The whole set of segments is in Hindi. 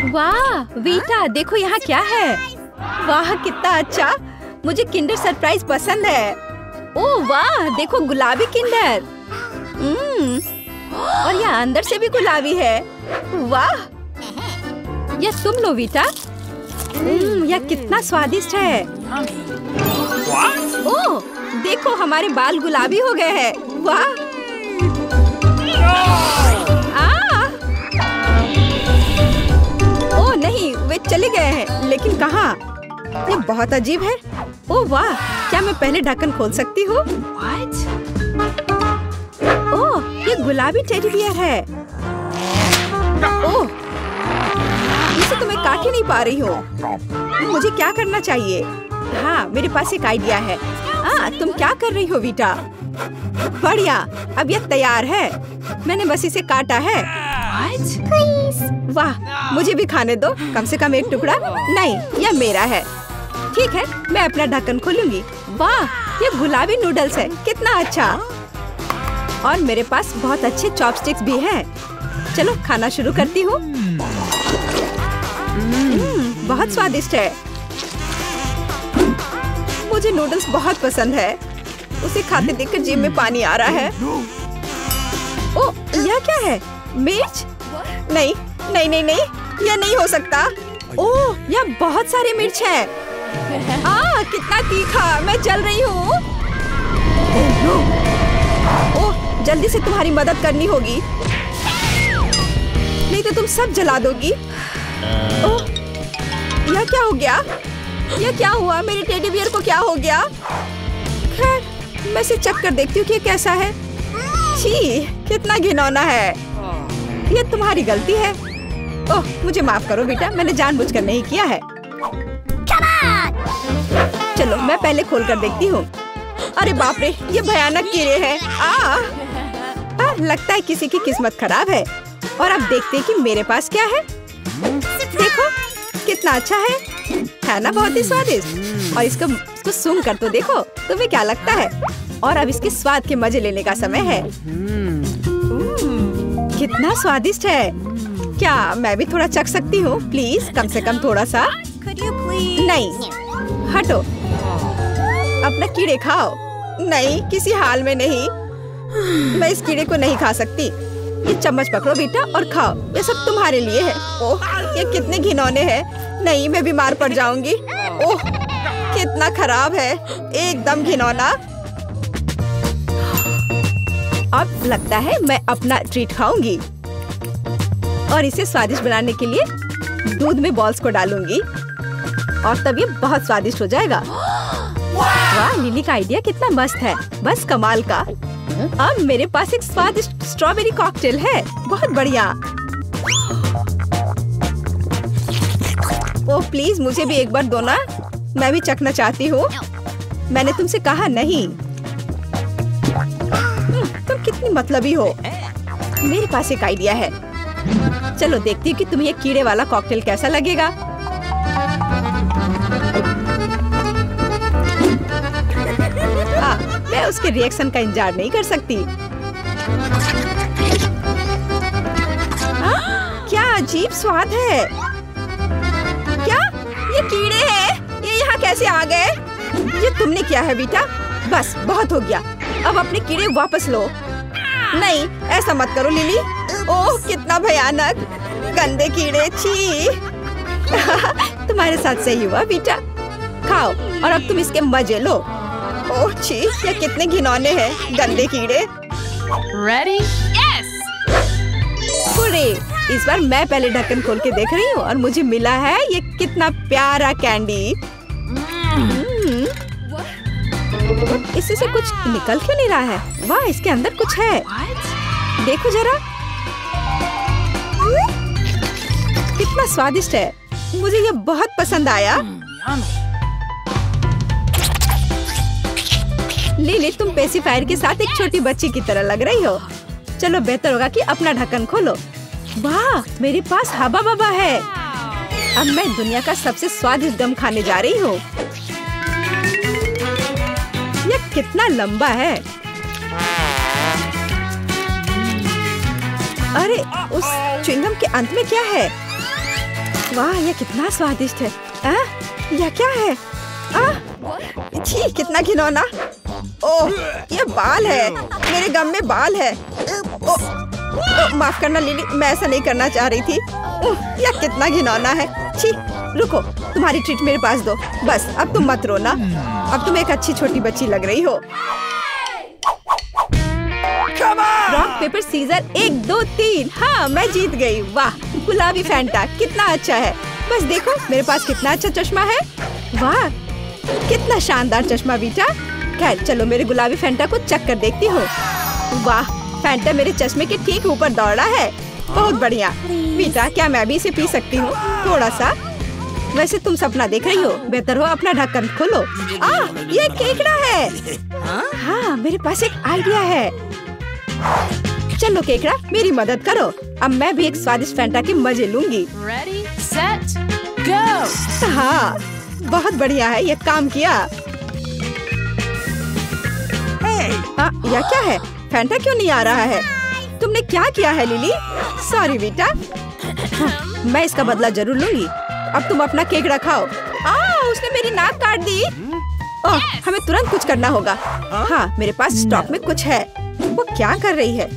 वाह वीटा, देखो यहाँ क्या है। वाह कितना अच्छा, मुझे किंडर सरप्राइज पसंद है। ओह वाह, देखो गुलाबी किंडर। और यहाँ अंदर से भी गुलाबी है। वाह, यह तुम लो वीटा। यह कितना स्वादिष्ट है। ओह देखो, हमारे बाल गुलाबी हो गए हैं। वाह। ओह नहीं, वे चले गए हैं, लेकिन कहाँ? ये बहुत अजीब है। ओह वाह, क्या मैं पहले ढक्कन खोल सकती हूँ? ओह, ये गुलाबी टेडी बियर है। ओह, इसे तो मैं काट ही नहीं पा रही हूँ। मुझे क्या करना चाहिए? हाँ, मेरे पास एक आइडिया है। तुम क्या कर रही हो वीटा? बढ़िया, अब यह तैयार है। मैंने बस इसे काटा है। वाह, मुझे भी खाने दो, कम से कम एक टुकड़ा। नहीं, यह मेरा है। ठीक है, मैं अपना ढक्कन खोलूंगी। वाह, ये गुलाबी नूडल्स है, कितना अच्छा। और मेरे पास बहुत अच्छे चॉपस्टिक्स भी हैं। चलो खाना शुरू करती हूँ। बहुत स्वादिष्ट है। मुझे नूडल्स बहुत पसंद है। उसे खाते देखकर जीभ में पानी आ रहा है। ओह, यह क्या है? मिर्च? नहीं नहीं नहीं नहीं, यह नहीं हो सकता। ओह, यह बहुत सारे मिर्च है। कितना तीखा, मैं जल रही हूँ। ओह, जल्दी से तुम्हारी मदद करनी होगी, नहीं तो तुम सब जला दोगी। ओह, यह क्या हो गया? यह क्या हुआ? मेरे टेडी बियर को क्या हो गया? खैर, मैं इसे चेक कर देखती हूँ कि कैसा है। छी, कितना घिनौना है। यह तुम्हारी गलती है। ओह, मुझे माफ करो बेटा, मैंने जानबूझकर नहीं किया है। चलो मैं पहले खोल कर देखती हूँ। अरे बाप रे, ये भयानक कीड़े हैं। लगता है किसी की किस्मत खराब है। और अब देखते हैं कि मेरे पास क्या है। देखो कितना अच्छा है ना? बहुत ही स्वादिष्ट। और इसको सूंघ कर तो देखो, तुम्हें क्या लगता है? और अब इसके स्वाद के मजे लेने का समय है। कितना स्वादिष्ट है। क्या मैं भी थोड़ा चख सकती हूँ प्लीज? कम से कम थोड़ा सा। नहीं, हटो, अपना कीड़े खाओ। नहीं, किसी हाल में नहीं। मैं इस कीड़े को नहीं खा सकती। ये चम्मच पकड़ो बेटा और खाओ, ये सब तुम्हारे लिए है। ओह, ये कितने घिनौने हैं। नहीं, मैं बीमार पड़ जाऊंगी। ओह, कितना खराब है, एकदम घिनौना। अब लगता है मैं अपना ट्रीट खाऊंगी। और इसे स्वादिष्ट बनाने के लिए दूध में बॉल्स को डालूंगी और तब ये बहुत स्वादिष्ट हो जाएगा। वाह, लिली का आइडिया कितना मस्त है, बस कमाल का। अब मेरे पास एक स्वादिष्ट स्ट्रॉबेरी कॉकटेल है। बहुत बढ़िया। ओह प्लीज, मुझे भी एक बार दो ना, मैं भी चखना चाहती हूँ। मैंने तुमसे कहा नहीं। तुम कितनी मतलबी हो। मेरे पास एक आइडिया है। चलो देखती हूँ कि तुम्हें ये कीड़े वाला कॉकटेल कैसा लगेगा। मैं उसके रिएक्शन का इंतजार नहीं कर सकती। क्या अजीब स्वाद है। क्या ये कीड़े हैं? ये यहाँ कैसे आ गए? ये तुमने किया है बेटा। बस बहुत हो गया, अब अपने कीड़े वापस लो। नहीं, ऐसा मत करो लिली। ओह, कितना भयानक, गंदे कीड़े, छी। तुम्हारे साथ सही हुआ बेटा। खाओ और अब तुम इसके मजे लो। ओह छी, ये कितने घिनौने हैं, गंदे कीड़े। Ready? Yes! पूरे, इस बार मैं पहले ढक्कन खोल के देख रही हूँ और मुझे मिला है ये कितना प्यारा कैंडी। इससे से कुछ निकल क्यों नहीं रहा है? वाह, इसके अंदर कुछ है। देखो जरा, कितना स्वादिष्ट है। मुझे ये बहुत पसंद आया। लिली, तुम पेसिफायर के साथ एक छोटी बच्ची की तरह लग रही हो। चलो बेहतर होगा कि अपना ढक्कन खोलो। वाह, मेरे पास हबा बबा है। अब मैं दुनिया का सबसे स्वादिष्ट गम खाने जा रही हूँ। यह कितना लंबा है। अरे, उस च्युइंगम के अंत में क्या है? वाह, ये कितना स्वादिष्ट है। यह क्या है? छी, कितना घिनौना। ओह, ये बाल है। मेरे गम में बाल है। माफ करना लिली, मैं ऐसा नहीं करना चाह रही थी। यह कितना घिनौना है। छी, रुको, तुम्हारी ट्रीट मेरे पास दो। बस अब तुम मत रोना। अब तुम एक अच्छी छोटी बच्ची लग रही हो। Rock paper scissor 1 2 3। हाँ, मैं जीत गई। वाह, गुलाबी फैंटा कितना अच्छा है। बस देखो मेरे पास कितना अच्छा चश्मा है। वाह, कितना शानदार चश्मा बीटा। खैर चलो मेरे गुलाबी फैंटा को चख कर देखती हूँ। वाह, फैंटा मेरे चश्मे के ठीक ऊपर दौड़ा है। बहुत बढ़िया। बीटा, क्या मैं भी इसे पी सकती हूँ? थोड़ा सा। वैसे तुम सपना देख रही हो, बेहतर हो अपना ढक्कन खोलो। ये केकड़ा है। हाँ, मेरे पास एक आइडिया है। चलो केकड़ा, मेरी मदद करो। अब मैं भी एक स्वादिष्ट फैंटा के मजे लूंगी। Ready, set, go. हाँ, बहुत बढ़िया है, ये काम किया। यह क्या है? फैंटा क्यों नहीं आ रहा है? तुमने क्या किया है लिली? सॉरी बेटा। मैं इसका बदला जरूर लूंगी। अब तुम अपना केकड़ा खाओ। उसने मेरी नाक काट दी। हमें तुरंत कुछ करना होगा। हाँ, मेरे पास स्टॉक में कुछ है। वो क्या कर रही है?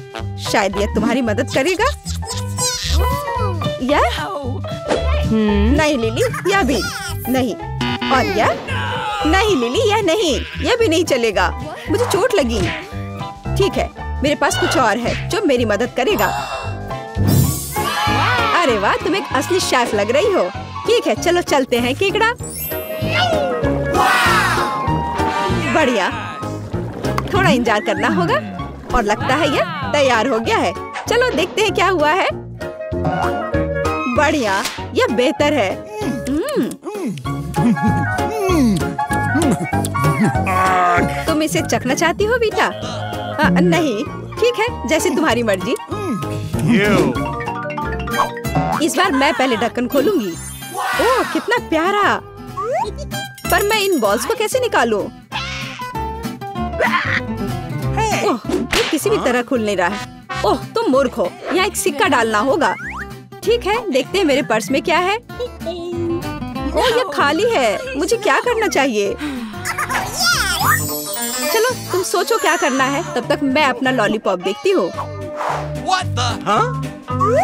शायद यह तुम्हारी मदद करेगा। यह? नहीं लिली, यह भी नहीं। और यह? नहीं लिली, यह नहीं। यह भी नहीं चलेगा। मुझे चोट लगी। ठीक है, मेरे पास कुछ और है जो मेरी मदद करेगा। अरे वाह, तुम एक असली शेफ लग रही हो। ठीक है, चलो चलते हैं केकड़ा। बढ़िया, थोड़ा इंतजार करना होगा। और लगता है यह तैयार हो गया है। चलो देखते हैं क्या हुआ है। बढ़िया, यह बेहतर है। तुम इसे चखना चाहती हो बेटा? नहीं, ठीक है, जैसे तुम्हारी मर्जी। इस बार मैं पहले ढक्कन खोलूंगी। ओह, कितना प्यारा। पर मैं इन बॉल्स को कैसे निकालूं? ओह, ये किसी भी तरह खुल नहीं रहा है। ओह, तुम मूर्ख हो। यहाँ एक सिक्का डालना होगा। ठीक है, देखते हैं मेरे पर्स में क्या है। ओह, ये खाली है। मुझे क्या करना चाहिए? चलो तुम सोचो क्या करना है, तब तक मैं अपना लॉलीपॉप देखती हूँ।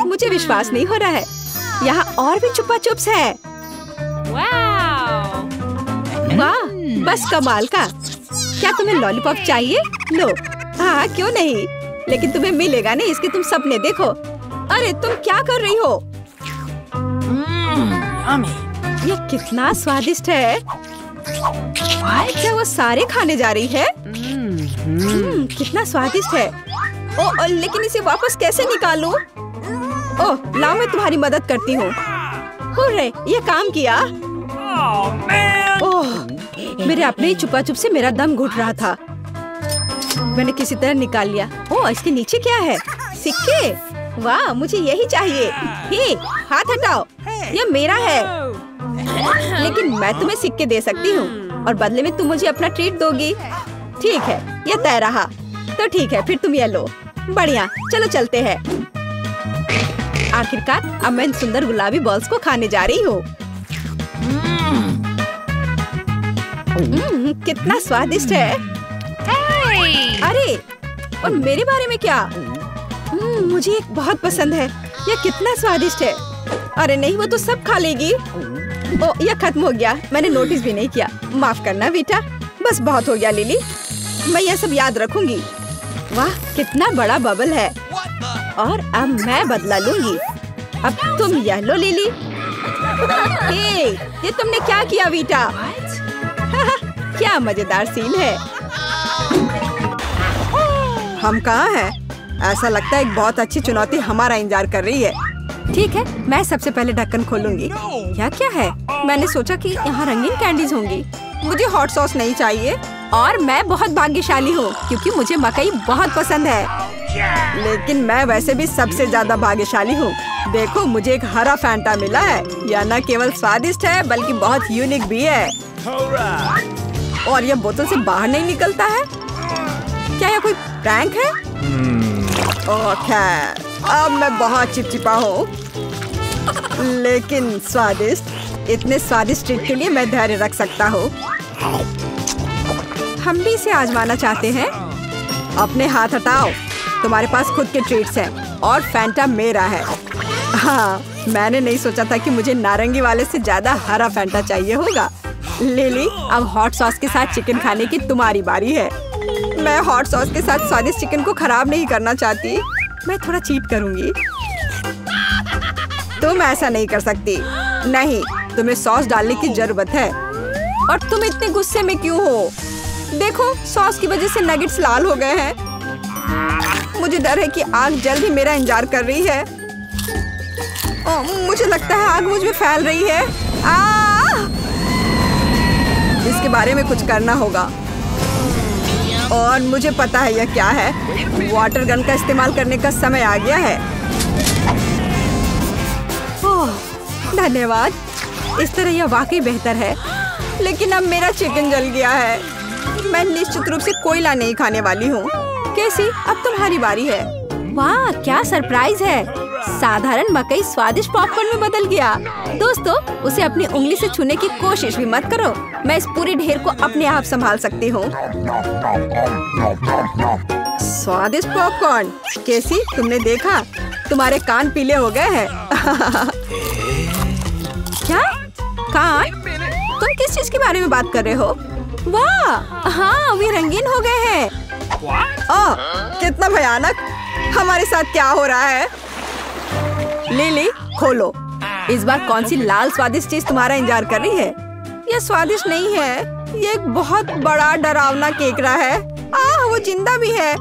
मुझे विश्वास नहीं हो रहा है। यहाँ और भी चुपा चुप्स है। वाह, बस कमाल का। क्या तुम्हें लॉलीपॉप चाहिए? लो। हाँ, क्यों नहीं, लेकिन तुम्हें मिलेगा नहीं, इसके तुम सपने देखो। अरे तुम क्या कर रही हो? ये कितना स्वादिष्ट है। क्या वो सारे खाने जा रही है? कितना स्वादिष्ट है। ओह, लेकिन इसे वापस कैसे निकालूं? ओह, लाओ मैं तुम्हारी मदद करती हूँ। हुर्रे, ये काम किया। ओह, मेरे अपने ही छुपा छुप से मेरा दम घुट रहा था। मैंने किसी तरह निकाल लिया। ओह, इसके नीचे क्या है? सिक्के। वाह, मुझे यही चाहिए। हे, हाथ हटाओ, ये मेरा है। लेकिन मैं तुम्हें सिक्के दे सकती हूँ और बदले में तुम मुझे अपना ट्रीट दोगी। ठीक है, ये तय रहा। तो ठीक है, फिर तुम ये लो। बढ़िया, चलो चलते हैं। आखिरकार अब मैं इन सुंदर गुलाबी बॉल्स को खाने जा रही हूँ। कितना स्वादिष्ट है। अरे, और मेरे बारे में क्या? मुझे एक बहुत पसंद है। यह कितना स्वादिष्ट है। अरे नहीं, वो तो सब खा लेगी। ओ, यह खत्म हो गया। मैंने नोटिस भी नहीं किया। माफ करना बेटा। बस बहुत हो गया लिली, मैं यह सब याद रखूंगी। वाह, कितना बड़ा बबल है। और अब मैं बदला लूंगी। अब तुम यह लो लिली। हे, ये तुमने क्या किया बेटा? क्या मजेदार सीन है। हम कहाँ हैं? ऐसा लगता है एक बहुत अच्छी चुनौती हमारा इंतजार कर रही है। ठीक है, मैं सबसे पहले ढक्कन खोलूंगी। यह क्या है? मैंने सोचा कि यहाँ रंगीन कैंडीज होंगी। मुझे हॉट सॉस नहीं चाहिए। और मैं बहुत भाग्यशाली हूँ क्योंकि मुझे मकई बहुत पसंद है। लेकिन मैं वैसे भी सबसे ज्यादा भाग्यशाली हूँ। देखो, मुझे एक हरा फैंटा मिला है। यह न केवल स्वादिष्ट है बल्कि बहुत यूनिक भी है। और यह बोतल से बाहर नहीं निकलता है। क्या यह कोई प्रैंक है? ओह खैर, अब मैं बहुत चिपचिपा हूँ। लेकिन स्वादिष्ट। इतने स्वादिष्ट ट्रीट के लिए मैं धैर्य रख सकता हूँ। हम भी इसे आजमाना चाहते हैं। अपने हाथ हटाओ। तुम्हारे पास खुद के ट्रीट्स हैं और फैंटा मेरा है। हाँ, मैंने नहीं सोचा था कि मुझे नारंगी वाले से ज्यादा हरा फैंटा चाहिए होगा। लिली, अब हॉट सॉस के साथ चिकन खाने की तुम्हारी बारी है। मैं हॉट सॉस के साथ स्वादिष्ट चिकन को खराब नहीं करना चाहती। मैं थोड़ा चीट करूंगी। तुम ऐसा नहीं कर सकती। नहीं, तुम्हें सॉस डालने की जरूरत है। और तुम इतने गुस्से में क्यों हो? देखो, सॉस की वजह से नगेट्स लाल हो गए हैं। मुझे डर है कि आग जल्द ही मेरा इंतजार कर रही है। मुझे लगता है आग मुझ में फैल रही है। इसके बारे में कुछ करना होगा। और मुझे पता है यह क्या है। वाटर गन का इस्तेमाल करने का समय आ गया है। ओह, धन्यवाद। इस तरह यह वाकई बेहतर है। लेकिन अब मेरा चिकन जल गया है। मैं निश्चित रूप से कोयला नहीं खाने वाली हूँ। कैसी, अब तुम्हारी बारी है। वाह, क्या सरप्राइज है। साधारण मकई स्वादिष्ट पॉपकॉर्न में बदल गया। दोस्तों, उसे अपनी उंगली से छूने की कोशिश भी मत करो। मैं इस पूरे ढेर को अपने आप संभाल सकती हूँ। स्वादिष्ट पॉपकॉर्न। कैसी, तुमने देखा? तुम्हारे कान पीले हो गए हैं। क्या कान? तुम किस चीज के बारे में बात कर रहे हो? वाह, हाँ, वे रंगीन हो गए हैं। ओह, कितना भयानक। हमारे साथ क्या हो रहा है? लिली, खोलो। इस बार कौन सी लाल स्वादिष्ट चीज तुम्हारा इंतजार कर रही है? यह स्वादिष्ट नहीं है। ये एक बहुत बड़ा डरावना केकड़ा है। वो जिंदा भी है।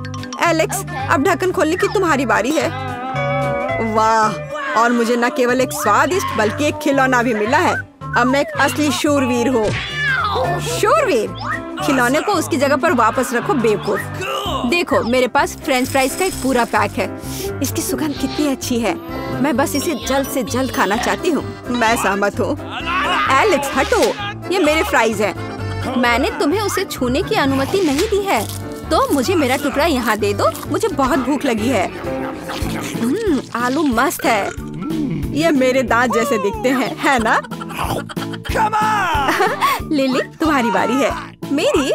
एलेक्स, अब ढक्कन खोलने की तुम्हारी बारी है। वाह, और मुझे न केवल एक स्वादिष्ट बल्कि एक खिलौना भी मिला है। अब मैं एक असली शूरवीर हूँ। शूरवीर? खिलौने को उसकी जगह पर वापस रखो बेवकूफ। देखो, मेरे पास फ्रेंच फ्राइज का एक पूरा पैक है। इसकी सुगंध कितनी अच्छी है। मैं बस इसे जल्द से जल्द खाना चाहती हूँ। मैं सहमत हूँ। एलेक्स, हटो। ये मेरे फ्राइज हैं। मैंने तुम्हें उसे छूने की अनुमति नहीं दी है। तो मुझे मेरा टुकड़ा यहाँ दे दो। मुझे बहुत भूख लगी है। आलू मस्त है। ये मेरे दांत जैसे दिखते हैं, है ना? लिली, तुम्हारी बारी है। मेरी?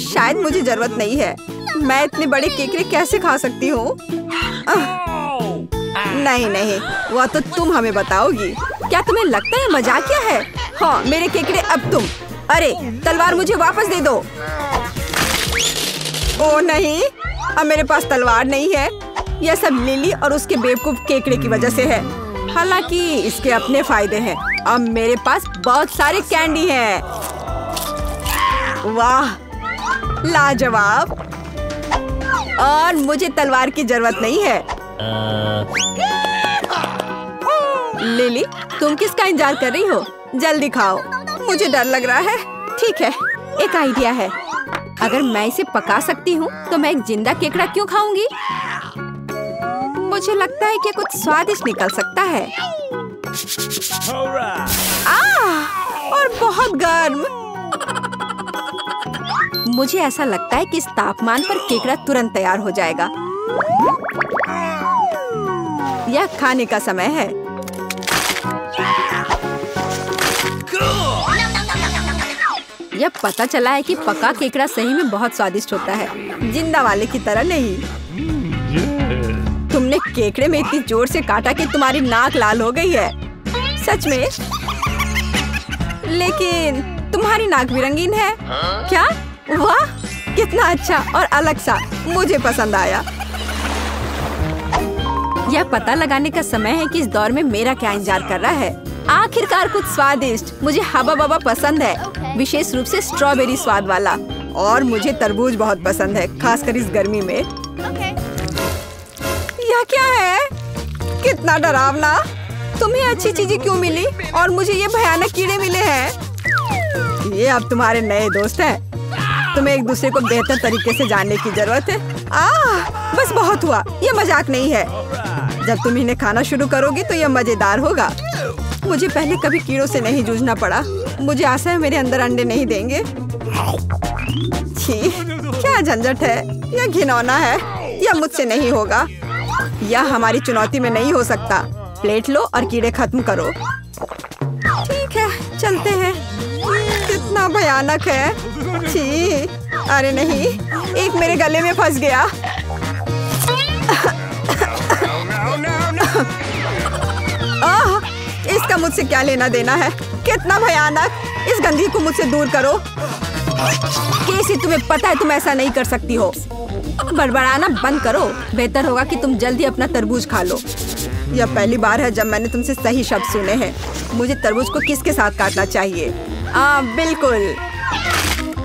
शायद मुझे जरूरत नहीं है। मैं इतने बड़े केकड़े कैसे खा सकती हूँ? नहीं नहीं, वह तो तुम हमें बताओगी। क्या तुम्हें लगता है मजाकिया है? हाँ, मेरे केकड़े अब तुम। अरे, तलवार मुझे वापस दे दो। ओ नहीं, अब मेरे पास तलवार नहीं है। यह सब लिली और उसके बेवकूफ केकड़े की वजह से है। हालांकि इसके अपने फायदे हैं। अब मेरे पास बहुत सारे कैंडी हैं। वाह, लाजवाब। और मुझे तलवार की जरूरत नहीं है। लिली, तुम किसका इंतजार कर रही हो? जल्दी खाओ। मुझे डर लग रहा है। ठीक है, एक आइडिया है। अगर मैं इसे पका सकती हूँ तो मैं एक जिंदा केकड़ा क्यों खाऊंगी? मुझे लगता है कि कुछ स्वादिष्ट निकल सकता है। और बहुत गर्म। मुझे ऐसा लगता है कि इस तापमान पर केकड़ा तुरंत तैयार हो जाएगा। यह खाने का समय है। यह पता चला है कि पका केकड़ा सही में बहुत स्वादिष्ट होता है, जिंदा वाले की तरह नहीं। तुमने केकड़े में इतनी जोर से काटा कि तुम्हारी नाक लाल हो गई है। सच में? लेकिन तुम्हारी नाक भी रंगीन है। क्या? वाह, कितना अच्छा और अलग सा। मुझे पसंद आया। यह पता लगाने का समय है कि इस दौर में मेरा क्या इंतजार कर रहा है। आखिरकार कुछ स्वादिष्ट। मुझे हवा बवा पसंद है, विशेष रूप से स्ट्रॉबेरी स्वाद वाला। और मुझे तरबूज बहुत पसंद है, खासकर इस गर्मी में। यह क्या है? कितना डरावना। तुम्हें अच्छी चीजें क्यों मिली और मुझे ये भयानक कीड़े मिले हैं? ये अब तुम्हारे नए दोस्त हैं। तुम्हें एक दूसरे को बेहतर तरीके से जानने की जरूरत है। बस बहुत हुआ। ये मजाक नहीं है। जब तुम इन्हें खाना शुरू करोगी तो यह मजेदार होगा। मुझे पहले कभी कीड़ों से नहीं जूझना पड़ा। मुझे आशा है मेरे अंदर अंडे नहीं देंगे। छी, क्या झंझट है। यह घिनौना है। यह मुझसे नहीं होगा। यह हमारी चुनौती में नहीं हो सकता। प्लेट लो और कीड़े खत्म करो। ठीक है, चलते हैं। कितना भयानक है। छी, अरे नहीं, एक मेरे गले में फंस गया। इसका मुझसे क्या लेना देना है? कितना भयानक। इस गंदगी को मुझसे दूर करो। केसी, तुम्हें पता है तुम ऐसा नहीं कर सकती हो। बड़बड़ाना बंद करो। बेहतर होगा कि तुम जल्दी अपना तरबूज खा लो। यह पहली बार है जब मैंने तुमसे सही शब्द सुने हैं। मुझे तरबूज को किसके साथ काटना चाहिए? बिल्कुल।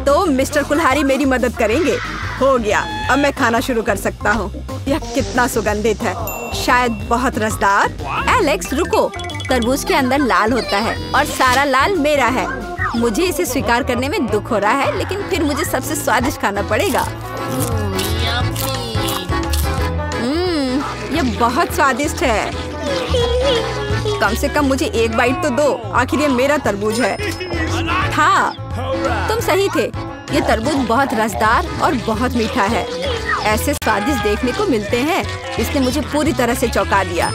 तो मिस्टर कुल्हाड़ी मेरी मदद करेंगे। हो गया, अब मैं खाना शुरू कर सकता हूँ। यह कितना सुगंधित है, शायद बहुत रसदार। एलेक्स रुको, तरबूज के अंदर लाल होता है और सारा लाल मेरा है। मुझे इसे स्वीकार करने में दुख हो रहा है, लेकिन फिर मुझे सबसे स्वादिष्ट खाना पड़ेगा। यह बहुत स्वादिष्ट है। कम से कम मुझे एक बाइट तो दो, आखिर ये मेरा तरबूज है। हाँ, तुम सही थे। ये तरबूज बहुत रसदार और बहुत मीठा है। ऐसे स्वादिष्ट देखने को मिलते हैं। इसने मुझे पूरी तरह से चौंका दिया।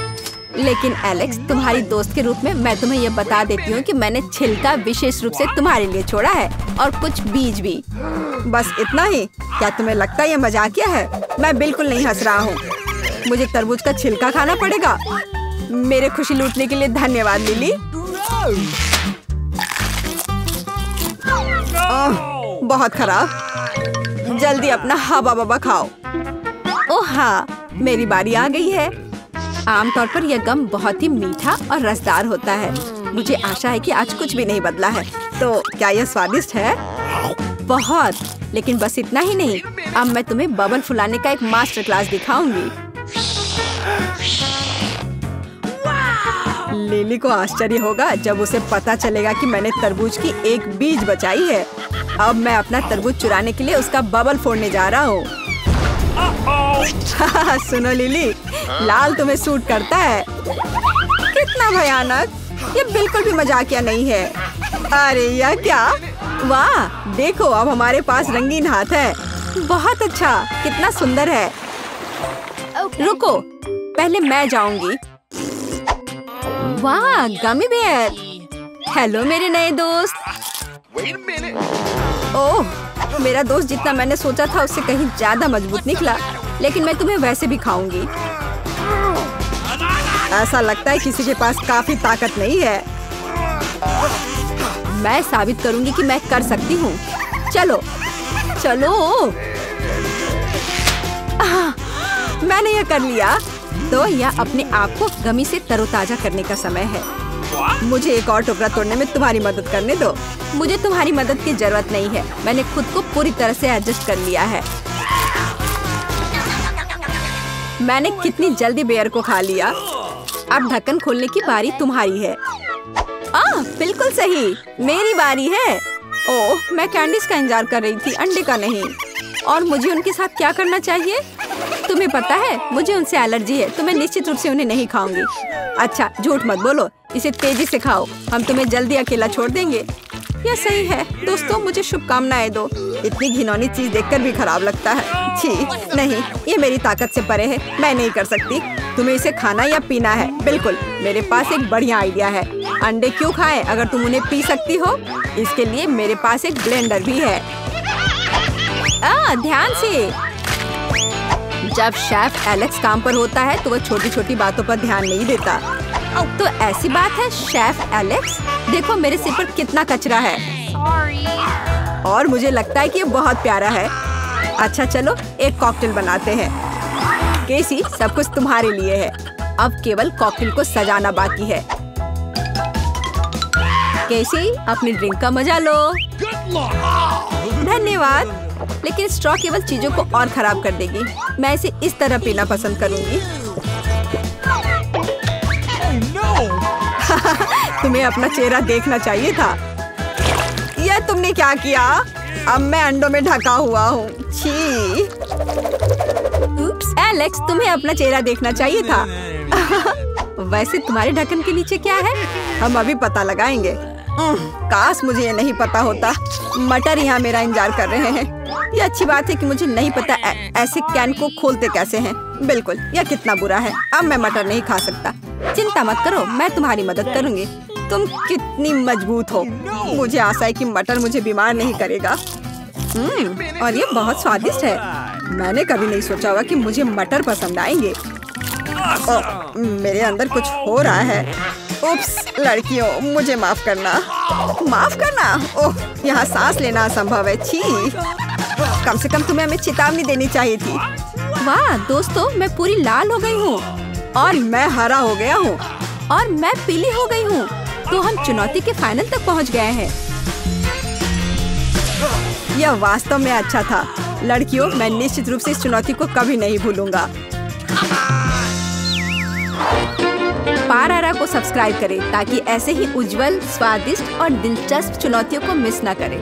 लेकिन एलेक्स, तुम्हारी दोस्त के रूप में मैं तुम्हें ये बता देती हूँ कि मैंने छिलका विशेष रूप से तुम्हारे लिए छोड़ा है और कुछ बीज भी। बस इतना ही? क्या तुम्हें लगता है ये मजाकिया है? मैं बिल्कुल नहीं हंस रहा हूँ। मुझे तरबूज का छिलका खाना पड़ेगा। मेरे खुशी लूटने के लिए धन्यवाद लिली। बहुत खराब। जल्दी अपना हवा बबा खाओ। ओह हाँ, मेरी बारी आ गई है। आमतौर पर यह गम बहुत ही मीठा और रसदार होता है। मुझे आशा है कि आज कुछ भी नहीं बदला है। तो क्या यह स्वादिष्ट है? बहुत। लेकिन बस इतना ही नहीं, अब मैं तुम्हें बबल फुलाने का एक मास्टर क्लास दिखाऊंगी। लिली को आश्चर्य होगा जब उसे पता चलेगा कि मैंने तरबूज की एक बीज बचाई है। अब मैं अपना तरबूज चुराने के लिए उसका बबल फोड़ने जा रहा हूँ। सुनो लिली, लाल तुम्हें सूट करता है। कितना भयानक। ये बिल्कुल भी मजाकिया नहीं है। अरे यह क्या? वाह, देखो अब हमारे पास रंगीन हाथ है। बहुत अच्छा, कितना सुंदर है। रुको, पहले मैं जाऊंगी। वाह, गमी बेयर। हेलो मेरे नए दोस्त। ओह, मेरा दोस्त जितना मैंने सोचा था उससे कहीं ज्यादा मजबूत निकला। लेकिन मैं तुम्हें वैसे भी खाऊंगी। ऐसा लगता है किसी के पास काफी ताकत नहीं है। मैं साबित करूंगी कि मैं कर सकती हूँ। चलो चलो। मैंने यह कर लिया। तो यह अपने आप को गमी से तरोताजा करने का समय है। मुझे एक और टुकड़ा तोड़ने में तुम्हारी मदद करने दो। मुझे तुम्हारी मदद की जरूरत नहीं है। मैंने खुद को पूरी तरह से एडजस्ट कर लिया है। मैंने कितनी जल्दी बेयर को खा लिया। अब ढक्कन खोलने की बारी तुम्हारी है। बिल्कुल सही, मेरी बारी है। ओह, मैं कैंडीज का इंतजार कर रही थी, अंडे का नहीं। और मुझे उनके साथ क्या करना चाहिए? तुम्हें पता है मुझे उनसे एलर्जी है, तो मैं निश्चित रूप से उन्हें नहीं खाऊंगी। अच्छा, झूठ मत बोलो, इसे तेजी से खाओ। हम तुम्हें जल्दी अकेला छोड़ देंगे। यह सही है। दोस्तों, मुझे शुभकामनाएं दो। इतनी घिनौनी चीज देखकर भी खराब लगता है। छी, नहीं, ये मेरी ताकत से परे है। मैं नहीं कर सकती। तुम्हें इसे खाना या पीना है? बिल्कुल, मेरे पास एक बढ़िया आइडिया है। अंडे क्यों खाएं अगर तुम उन्हें पी सकती हो? इसके लिए मेरे पास एक ब्लेंडर भी है। ध्यान से। जब शेफ एलेक्स काम पर होता है तो वह छोटी छोटी बातों पर ध्यान नहीं देता। तो ऐसी बात है शेफ एलेक्स, देखो मेरे सिर पर कितना कचरा है। और मुझे लगता है कि ये बहुत प्यारा है। अच्छा चलो, एक कॉकटेल बनाते हैं। केसी, सब कुछ तुम्हारे लिए है। अब केवल कॉकटेल को सजाना बाकी है। केसी, अपनी ड्रिंक का मजा लो। धन्यवाद। लेकिन स्ट्रॉ केवल चीजों को और खराब कर देगी। मैं इसे इस तरह पीना पसंद करूंगी। तुम्हें अपना चेहरा देखना चाहिए था। यह तुमने क्या किया? अब मैं अंडों में ढका हुआ हूँ। छी। एलेक्स, तुम्हें अपना चेहरा देखना चाहिए था। वैसे तुम्हारे ढक्कन के नीचे क्या है? हम अभी पता लगाएंगे। काश मुझे ये नहीं पता होता। मटर यहाँ मेरा इंतजार कर रहे हैं। ये अच्छी बात है कि मुझे नहीं पता ऐसे कैन को खोलते कैसे हैं। बिल्कुल, यह कितना बुरा है। अब मैं मटर नहीं खा सकता। चिंता मत करो, मैं तुम्हारी मदद करूंगी। तुम कितनी मजबूत हो। मुझे आशा है कि मटर मुझे बीमार नहीं करेगा। और ये बहुत स्वादिष्ट है। मैंने कभी नहीं सोचा होगा कि मुझे मटर पसंद आएंगे। ओह, मेरे अंदर कुछ हो रहा है। उप्स, लड़कियों, मुझे माफ करना। माफ करना? ओह, यहाँ सांस लेना असंभव है। छी, कम से कम तुम्हें हमें चेतावनी देनी चाहिए थी। वाह दोस्तों, मैं पूरी लाल हो गई हूँ और मैं हरा हो गया हूँ और मैं पीली हो गई हूँ। तो हम चुनौती के फाइनल तक पहुँच गए हैं। यह वास्तव में अच्छा था। लड़कियों, मैं निश्चित रूप से इस चुनौती को कभी नहीं भूलूंगा। पारारा को सब्सक्राइब करें ताकि ऐसे ही उज्जवल, स्वादिष्ट और दिलचस्प चुनौतियों को मिस ना करें।